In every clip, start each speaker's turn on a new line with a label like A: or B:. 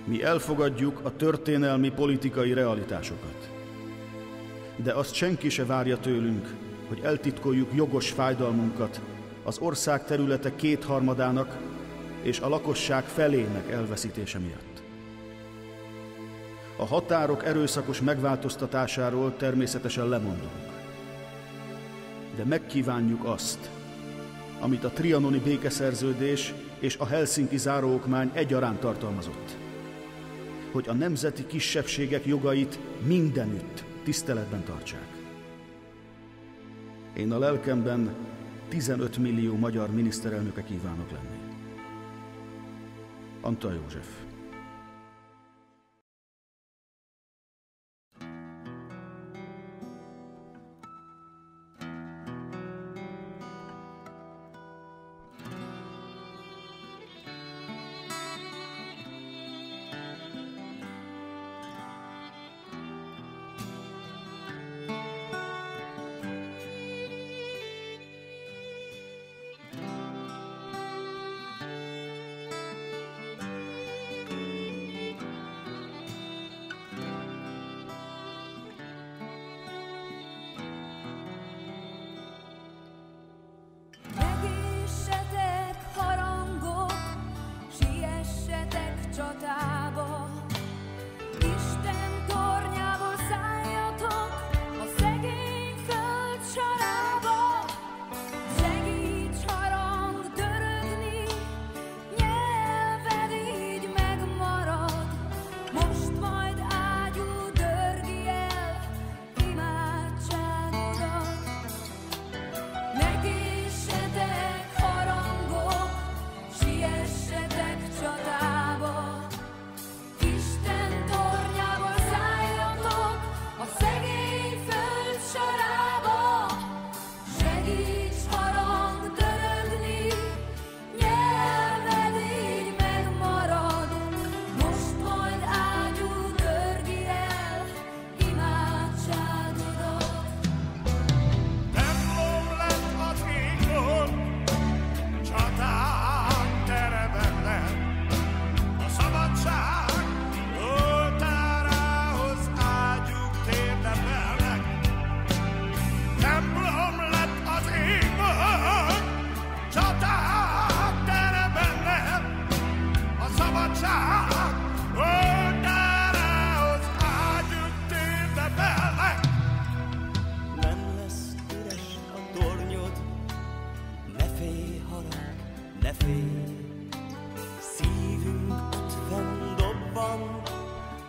A: Mi elfogadjuk a történelmi politikai realitásokat. De azt senki se várja tőlünk, hogy eltitkoljuk jogos fájdalmunkat az ország területe 2/3 és a lakosság felének elveszítése miatt. A határok erőszakos megváltoztatásáról természetesen lemondunk. De megkívánjuk azt, amit a trianoni békeszerződés és a Helsinki záróokmány egyaránt tartalmazott, hogy a nemzeti kisebbségek jogait mindenütt tiszteletben tartsák. Én a lelkemben 15 millió magyar miniszterelnöke kívánok lenni. Antall József.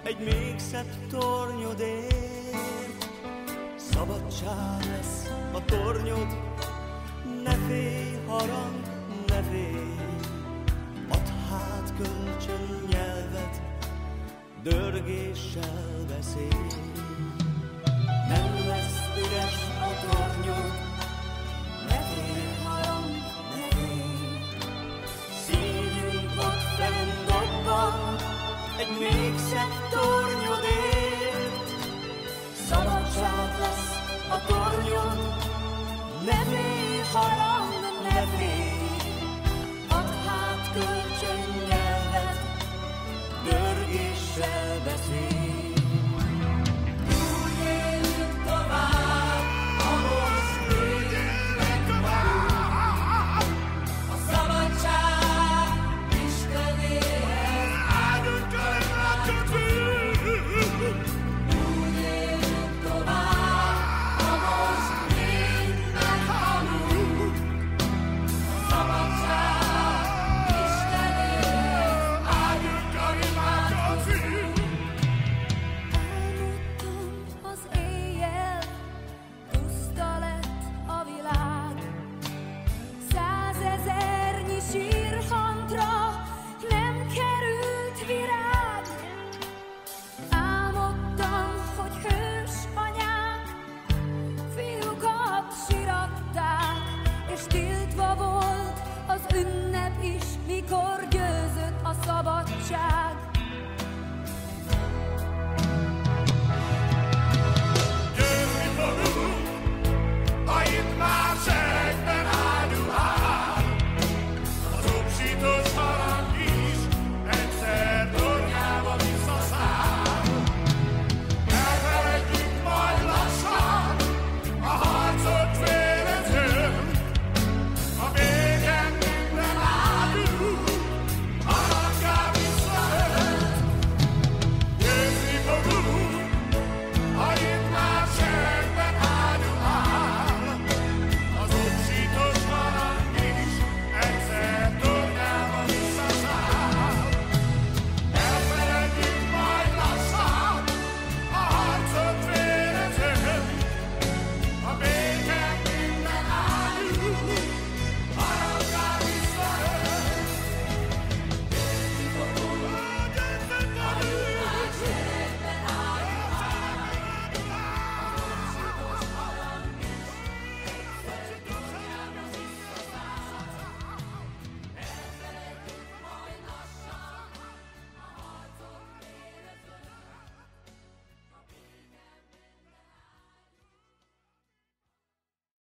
B: Egy még szebb tornyodért, szabadság lesz a tornyod. Ne félj, harang, ne félj, add hát kölcsön nyelvet, dörgéssel beszélj.